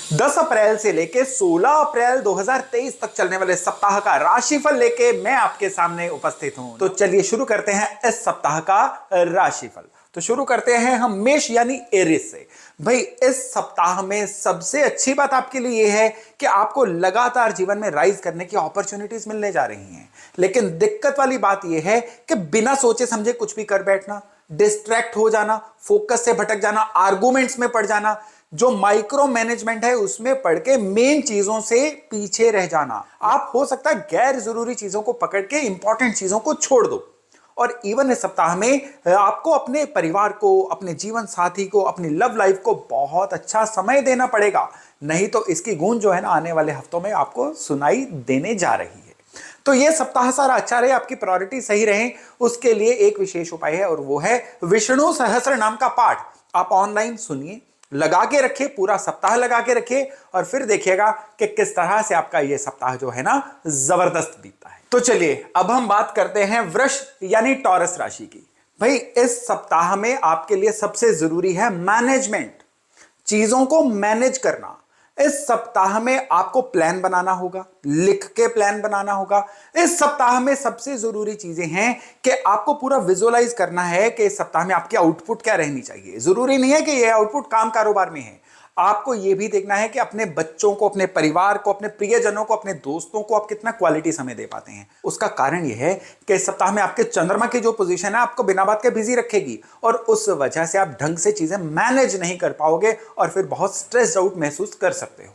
10 अप्रैल से लेके 16 अप्रैल 2023 तक चलने वाले सप्ताह का राशिफल लेके मैं आपके सामने उपस्थित हूं। तो चलिए शुरू करते हैं इस सप्ताह का राशिफल। तो शुरू करते हैं हम मेष यानी एरिस से। भाई इस सप्ताह में सबसे अच्छी बात आपके लिए यह है कि आपको लगातार जीवन में राइज करने की अपॉर्चुनिटीज मिलने जा रही हैं। लेकिन दिक्कत वाली बात यह है कि बिना सोचे समझे कुछ भी कर बैठना, डिस्ट्रैक्ट हो जाना, फोकस से भटक जाना, आर्गुमेंट्स में पड़ जाना, जो माइक्रो मैनेजमेंट है उसमें पढ़ के मेन चीजों से पीछे रह जाना। आप हो सकता है गैर जरूरी चीजों को पकड़ के इंपॉर्टेंट चीजों को छोड़ दो। और इवन इस सप्ताह में आपको अपने परिवार को, अपने जीवन साथी को, अपनी लव लाइफ को बहुत अच्छा समय देना पड़ेगा, नहीं तो इसकी गूंज जो है ना आने वाले हफ्तों में आपको सुनाई देने जा रही है। तो यह सप्ताह सारा अच्छा रहे, आपकी प्रायोरिटी सही रहे, उसके लिए एक विशेष उपाय है और वो है विष्णु सहस्त्र नाम का पाठ। आप ऑनलाइन सुनिए, लगा के रखिए, पूरा सप्ताह लगा के रखिए और फिर देखिएगा कि किस तरह से आपका यह सप्ताह जो है ना जबरदस्त बीतता है। तो चलिए अब हम बात करते हैं वृष यानी टॉरस राशि की। भाई इस सप्ताह में आपके लिए सबसे जरूरी है मैनेजमेंट, चीजों को मैनेज करना। इस सप्ताह में आपको प्लान बनाना होगा, लिख के प्लान बनाना होगा। इस सप्ताह में सबसे जरूरी चीजें हैं कि आपको पूरा विजुअलाइज करना है कि इस सप्ताह में आपकी आउटपुट क्या रहनी चाहिए। जरूरी नहीं है कि यह आउटपुट काम कारोबार में है, आपको यह भी देखना है कि अपने बच्चों को, अपने परिवार को, अपने प्रियजनों को, अपने दोस्तों को आप कितना क्वालिटी समय दे पाते हैं। उसका कारण यह है कि इस सप्ताह में आपके चंद्रमा की जो पोजीशन है आपको बिना बात के बिजी रखेगी और उस वजह से आप ढंग से चीजें मैनेज नहीं कर पाओगे और फिर बहुत स्ट्रेस आउट महसूस कर सकते हो।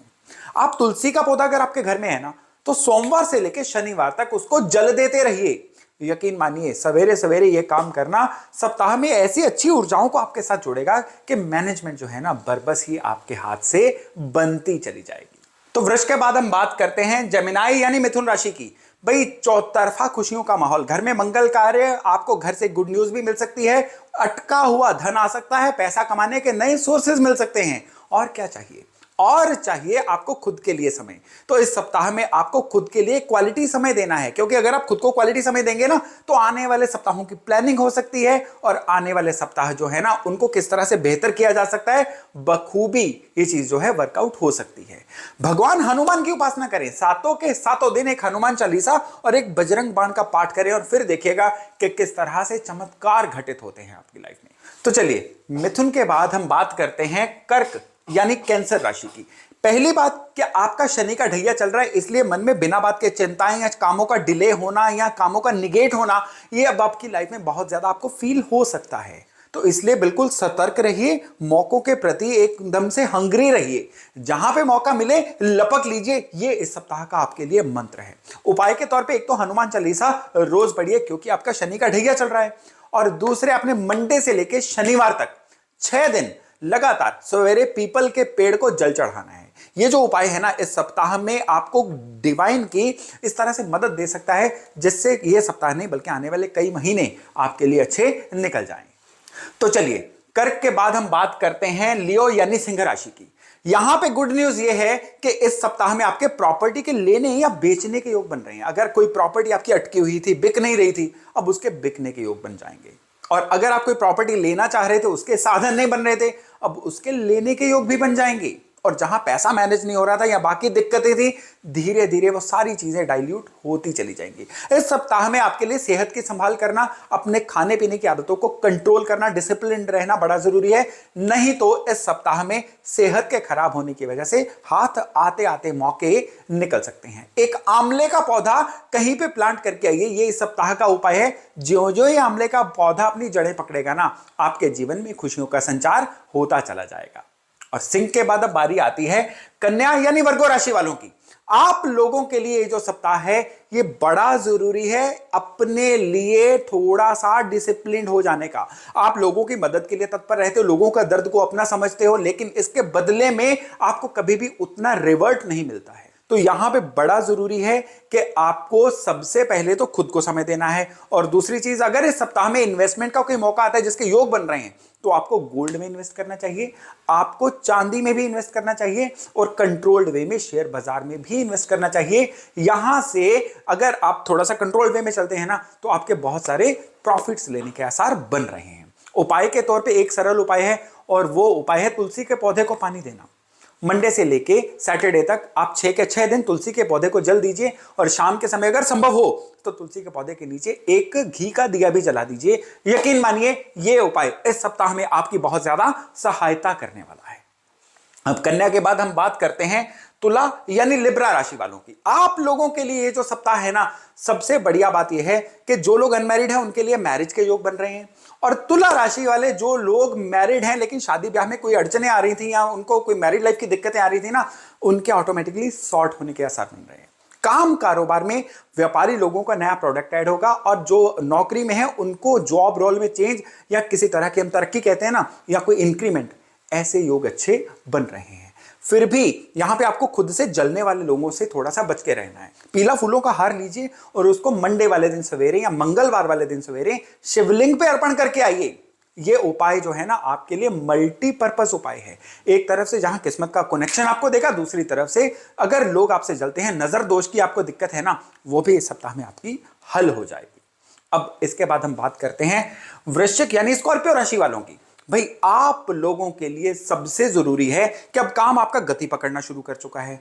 आप तुलसी का पौधा अगर आपके घर में है ना, तो सोमवार से लेकर शनिवार तक उसको जल देते रहिए। यकीन मानिए सवेरे सवेरे यह काम करना सप्ताह में ऐसी अच्छी ऊर्जाओं को आपके साथ जोड़ेगा कि मैनेजमेंट जो है ना बरबस ही आपके हाथ से बनती चली जाएगी। तो वृष के बाद हम बात करते हैं जमिनाई यानी मिथुन राशि की। भाई चौतरफा खुशियों का माहौल, घर में मंगल कार्य, आपको घर से गुड न्यूज भी मिल सकती है, अटका हुआ धन आ सकता है, पैसा कमाने के नए सोर्सेज मिल सकते हैं। और क्या चाहिए, और चाहिए आपको खुद के लिए समय। तो इस सप्ताह में आपको खुद के लिए क्वालिटी समय देना है, क्योंकि अगर आप खुद को क्वालिटी समय देंगे ना तो आने वाले सप्ताहों की प्लानिंग हो सकती है और आने वाले सप्ताह जो है ना उनको किस तरह से बेहतर किया जा सकता है बखूबी ये चीज जो है वर्कआउट हो सकती है। भगवान हनुमान की उपासना करें, सातों के सातों दिन एक हनुमान चालीसा और एक बजरंग बाण का पाठ करें और फिर देखिएगा कि किस तरह से चमत्कार घटित होते हैं आपकी लाइफ में। तो चलिए मिथुन के बाद हम बात करते हैं कर्क यानी कैंसर राशि की। पहली बात कि आपका शनि का ढैया चल रहा है, इसलिए मन में बिना बात के चिंताएं या कामों का डिले होना या कामों का निगेट होना ये अब आपकी लाइफ में बहुत ज्यादा आपको फील हो सकता है। तो इसलिए बिल्कुल सतर्क रहिए, मौकों के प्रति एकदम से हंग्री रहिए, जहां पे मौका मिले लपक लीजिए। ये इस सप्ताह का आपके लिए मंत्र है। उपाय के तौर पे एक तो हनुमान चालीसा रोज पढ़िए क्योंकि आपका शनि का ढैया चल रहा है, और दूसरे आपने मंडे से लेकर शनिवार तक 6 दिन लगातार सवेरे पीपल के पेड़ को जल चढ़ाना है। ये जो उपाय है ना इस सप्ताह में आपको डिवाइन की इस तरह से मदद दे सकता है जिससे ये सप्ताह नहीं बल्कि आने वाले कई महीने आपके लिए अच्छे निकल जाएं। तो चलिए कर्क के बाद हम बात करते हैं लियो यानी सिंह राशि की। यहां पे गुड न्यूज ये है कि इस सप्ताह में आपके प्रॉपर्टी के लेने या बेचने के योग बन रहे हैं। अगर कोई प्रॉपर्टी आपकी अटकी हुई थी, बिक नहीं रही थी, अब उसके बिकने के योग बन जाएंगे। और अगर आप कोई प्रॉपर्टी लेना चाह रहे थे, उसके साधन नहीं बन रहे थे, अब उसके लेने के योग भी बन जाएंगे। और जहां पैसा मैनेज नहीं हो रहा था या बाकी दिक्कतें थी, धीरे धीरे वो सारी चीजें डाइल्यूट होती चली जाएंगी। इस सप्ताह में आपके लिए सेहत की संभाल करना, अपने खाने पीने की आदतों को कंट्रोल करना, डिसिप्लिन रहना बड़ा जरूरी है। नहीं तो इस सप्ताह में सेहत के खराब होने की वजह से हाथ आते आते मौके निकल सकते हैं। एक आंवले का पौधा कहीं पे प्लांट करके आइए, ये इस सप्ताह का उपाय है। ज्यों ज्यों ये आंवले का पौधा अपनी जड़ें पकड़ेगा ना, आपके जीवन में खुशियों का संचार होता चला जाएगा। और सिंह के बाद अब बारी आती है कन्या यानी वर्गो राशि वालों की। आप लोगों के लिए जो सप्ताह है ये बड़ा जरूरी है अपने लिए थोड़ा सा डिसिप्लिन हो जाने का। आप लोगों की मदद के लिए तत्पर रहते हो, लोगों का दर्द को अपना समझते हो, लेकिन इसके बदले में आपको कभी भी उतना रिवर्ट नहीं मिलता है। तो यहां पे बड़ा जरूरी है कि आपको सबसे पहले तो खुद को समय देना है। और दूसरी चीज, अगर इस सप्ताह में इन्वेस्टमेंट का कोई मौका आता है जिसके योग बन रहे हैं, तो आपको गोल्ड में इन्वेस्ट करना चाहिए, आपको चांदी में भी इन्वेस्ट करना चाहिए और कंट्रोल्ड वे में शेयर बाजार में भी इन्वेस्ट करना चाहिए। यहां से अगर आप थोड़ा सा कंट्रोल्ड वे में चलते हैं ना, तो आपके बहुत सारे प्रॉफिट्स लेने के आसार बन रहे हैं। उपाय के तौर पे एक सरल उपाय है और वो उपाय है तुलसी के पौधे को पानी देना। मंडे से लेके सैटरडे तक आप 6 के 6 दिन तुलसी के पौधे को जल दीजिए और शाम के समय अगर संभव हो तो तुलसी के पौधे के नीचे एक घी का दिया भी जला दीजिए। यकीन मानिए ये उपाय इस सप्ताह में आपकी बहुत ज्यादा सहायता करने वाला है। अब कन्या के बाद हम बात करते हैं तुला यानी लिब्रा राशि वालों की। आप लोगों के लिए ये जो सप्ताह है ना, सबसे बढ़िया बात यह है कि जो लोग अनमैरिड हैं उनके लिए मैरिज के योग बन रहे हैं, और तुला राशि वाले जो लोग मैरिड हैं लेकिन शादी ब्याह में कोई अड़चने आ रही थी या उनको कोई मैरिड लाइफ की दिक्कतें आ रही थी ना, उनके ऑटोमेटिकली सॉर्ट होने के आसार बन रहे हैं। काम कारोबार में व्यापारी लोगों का नया प्रोडक्ट ऐड होगा, और जो नौकरी में है उनको जॉब रोल में चेंज या किसी तरह की हम तरक्की कहते हैं ना, या कोई इंक्रीमेंट, ऐसे योग अच्छे बन रहे हैं। फिर भी यहां पे आपको खुद से जलने वाले लोगों से थोड़ा सा बच के रहना है। पीला फूलों का हार लीजिए और उसको मंडे वाले दिन सवेरे या मंगलवार वाले दिन सवेरे शिवलिंग पे अर्पण करके आइए। ये उपाय जो है ना आपके लिए मल्टीपर्पज उपाय है। एक तरफ से जहां किस्मत का कनेक्शन आपको देगा, दूसरी तरफ से अगर लोग आपसे जलते हैं, नजर दोष की आपको दिक्कत है ना, वो भी इस सप्ताह में आपकी हल हो जाएगी। अब इसके बाद हम बात करते हैं वृश्चिक यानी स्कॉर्पियो राशि वालों की। भाई आप लोगों के लिए सबसे जरूरी है कि अब काम आपका गति पकड़ना शुरू कर चुका है,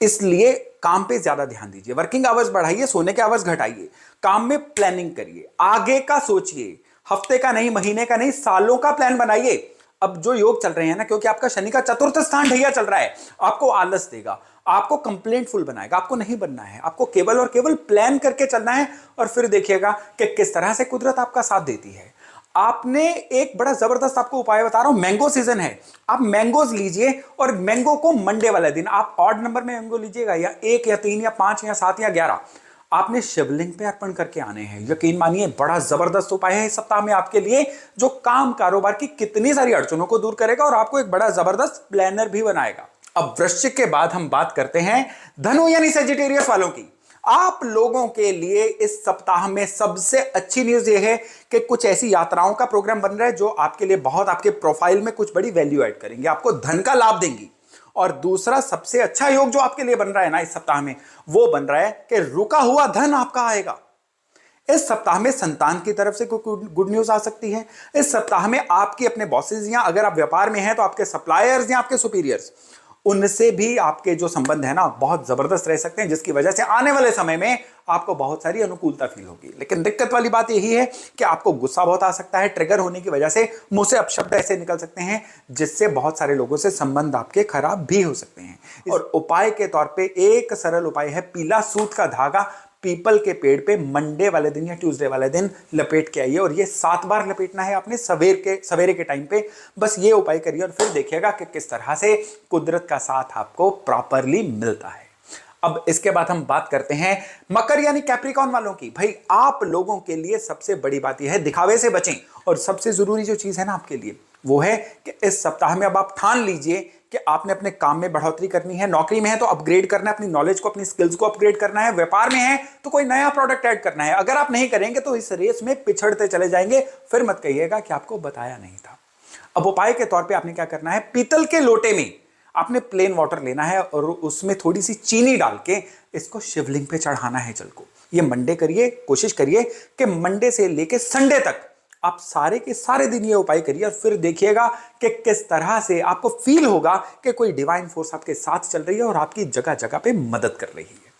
इसलिए काम पे ज्यादा ध्यान दीजिए। वर्किंग आवर्स बढ़ाइए, सोने के आवर्स घटाइए, काम में प्लानिंग करिए, आगे का सोचिए, हफ्ते का नहीं, महीने का नहीं, सालों का प्लान बनाइए। अब जो योग चल रहे हैं ना, क्योंकि आपका शनि का चतुर्थ स्थान ढैया चल रहा है, आपको आलस देगा, आपको कंप्लेंटफुल बनाएगा। आपको नहीं बनना है, आपको केवल और केवल प्लान करके चलना है, और फिर देखिएगा कि किस तरह से कुदरत आपका साथ देती है। आपने एक बड़ा जबरदस्त आपको उपाय बता रहा हूं, मैंगो सीजन है, आप मैंगोज लीजिए और मैंगो को मंडे वाले दिन आप ऑड नंबर में मैंगो लीजिएगा, या 1 या 3 या 5 या 7 या 11 आपने शिवलिंग पे अर्पण करके आने हैं। यकीन मानिए बड़ा जबरदस्त उपाय है इस सप्ताह में आपके लिए, जो काम कारोबार की कितनी सारी अड़चनों को दूर करेगा और आपको एक बड़ा जबरदस्त प्लानर भी बनाएगा। अब वृश्चिक के बाद हम बात करते हैं धनु यानी सेजिटेरियस वालों की। आप लोगों के लिए इस सप्ताह में सबसे अच्छी न्यूज यह है कि कुछ ऐसी यात्राओं का प्रोग्राम बन रहा है जो आपके लिए बहुत, आपके प्रोफाइल में कुछ बड़ी वैल्यू ऐड करेंगे, आपको धन का लाभ देंगी। और दूसरा सबसे अच्छा योग जो आपके लिए बन रहा है ना इस सप्ताह में, वो बन रहा है कि रुका हुआ धन आपका आएगा। इस सप्ताह में संतान की तरफ से कोई गुड न्यूज आ सकती है। इस सप्ताह में आपके अपने बॉसेस, या अगर आप व्यापार में हैं तो आपके सप्लायर्स या आपके सुपीरियर्स, उनसे भी आपके जो संबंध है ना बहुत जबरदस्त रह सकते हैं, जिसकी वजह से आने वाले समय में आपको बहुत सारी अनुकूलता फील होगी। लेकिन दिक्कत वाली बात यही है कि आपको गुस्सा बहुत आ सकता है, ट्रिगर होने की वजह से मुंह से अपशब्द ऐसे निकल सकते हैं जिससे बहुत सारे लोगों से संबंध आपके खराब भी हो सकते हैं। और उपाय के तौर पे एक सरल उपाय है, पीला सूत का धागा पीपल के पेड़ पे मंडे वाले दिन या ट्यूसडे वाले दिन लपेट के आइए, और ये 7 बार लपेटना है आपने सवेरे के टाइम पे। बस ये उपाय करिए और फिर देखिएगा कि किस तरह से कुदरत का साथ आपको प्रॉपरली मिलता है। अब इसके बाद हम बात करते हैं मकर यानी कैप्रिकॉर्न वालों की। भाई आप लोगों के लिए सबसे बड़ी बात यह है, दिखावे से बचें, और सबसे जरूरी जो चीज है ना आपके लिए वो है कि इस सप्ताह में अब आप ठान लीजिए कि आपने अपने काम में बढ़ोतरी करनी है। नौकरी में है तो अपग्रेड करना है, अपनी नॉलेज को, अपनी स्किल्स को अपग्रेड करना है। व्यापार में है तो कोई नया प्रोडक्ट ऐड करना है। अगर आप नहीं करेंगे तो इस रेस में पिछड़ते चले जाएंगे, फिर मत कहिएगा कि आपको बताया नहीं था। अब उपाय के तौर पे आपने क्या करना है, पीतल के लोटे में आपने प्लेन वाटर लेना है और उसमें थोड़ी सी चीनी डाल के इसको शिवलिंग पे चढ़ाना है जल को। ये मंडे करिए, कोशिश करिए कि मंडे से लेके संडे तक आप सारे के सारे दिन ये उपाय करिए, और फिर देखिएगा कि किस तरह से आपको फील होगा कि कोई डिवाइन फोर्स आपके साथ चल रही है और आपकी जगह जगह पे मदद कर रही है।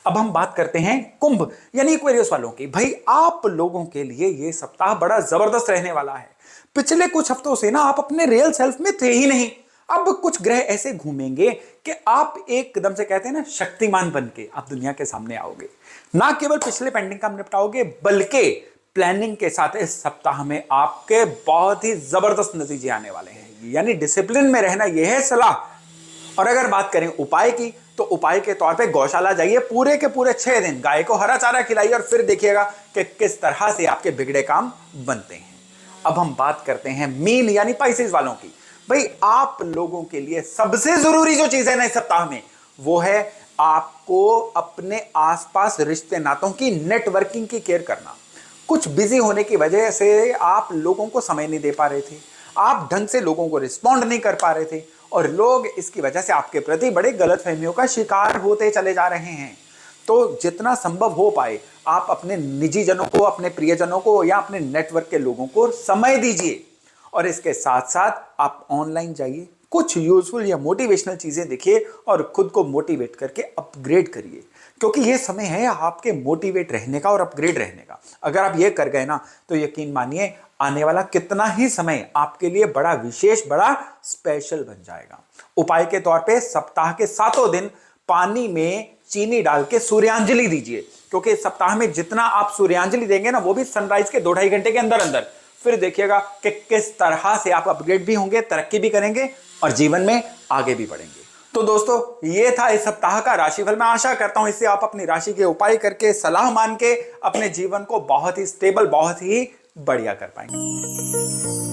अब हम बात करते हैं कुंभ यानी एक्वेरियस वालों की। भाई आप लोगों के लिए ये सप्ताह बड़ा जबरदस्त रहने वाला है। पिछले कुछ हफ्तों से ना आप अपने रियल सेल्फ में थे ही नहीं। अब कुछ ग्रह ऐसे घूमेंगे कि आप एकदम से कहते हैं ना शक्तिमान बन के आप दुनिया के सामने आओगे। ना केवल पिछले पेंडिंग काम निपटाओगे, बल्कि प्लानिंग के साथ इस सप्ताह में आपके बहुत ही जबरदस्त नतीजे आने वाले हैं। यानी डिसिप्लिन में रहना यह है सलाह। और अगर बात करें उपाय की, तो उपाय के तौर पे गौशाला जाइए, पूरे के पूरे 6 दिन गाय को हरा चारा खिलाइए, और फिर देखिएगा कि किस तरह से आपके बिगड़े काम बनते हैं। अब हम बात करते हैं मीन यानी पाइसेस वालों की। भाई आप लोगों के लिए सबसे जरूरी जो चीज है ना इस सप्ताह में, वो है आपको अपने आसपास रिश्ते नातों की, नेटवर्किंग की केयर करना। कुछ बिजी होने की वजह से आप लोगों को समय नहीं दे पा रहे थे, आप ढंग से लोगों को रिस्पॉन्ड नहीं कर पा रहे थे, और लोग इसकी वजह से आपके प्रति बड़े गलतफहमियों का शिकार होते चले जा रहे हैं। तो जितना संभव हो पाए आप अपने निजी जनों को, अपने प्रियजनों को या अपने नेटवर्क के लोगों को समय दीजिए, और इसके साथ साथ आप ऑनलाइन जाइए, कुछ यूजफुल या मोटिवेशनल चीजें देखिए और खुद को मोटिवेट करके अपग्रेड करिए, क्योंकि ये समय है आपके मोटिवेट रहने का और अपग्रेड रहने का। अगर आप ये कर गए ना तो यकीन मानिए आने वाला कितना ही समय आपके लिए बड़ा विशेष, बड़ा स्पेशल बन जाएगा। उपाय के तौर पे सप्ताह के 7 दिन पानी में चीनी डाल के सूर्यांजलि दीजिए, क्योंकि इस सप्ताह में जितना आप सूर्यांजलि देंगे ना, वो भी सनराइज के 2-2.5 घंटे के अंदर अंदर, फिर देखिएगा कि किस तरह से आप अपग्रेड भी होंगे, तरक्की भी करेंगे और जीवन में आगे भी बढ़ेंगे। तो दोस्तों ये था इस सप्ताह का राशिफल। मैं आशा करता हूं इससे आप अपनी राशि के उपाय करके, सलाह मान के अपने जीवन को बहुत ही स्टेबल, बहुत ही बढ़िया कर पाएंगे।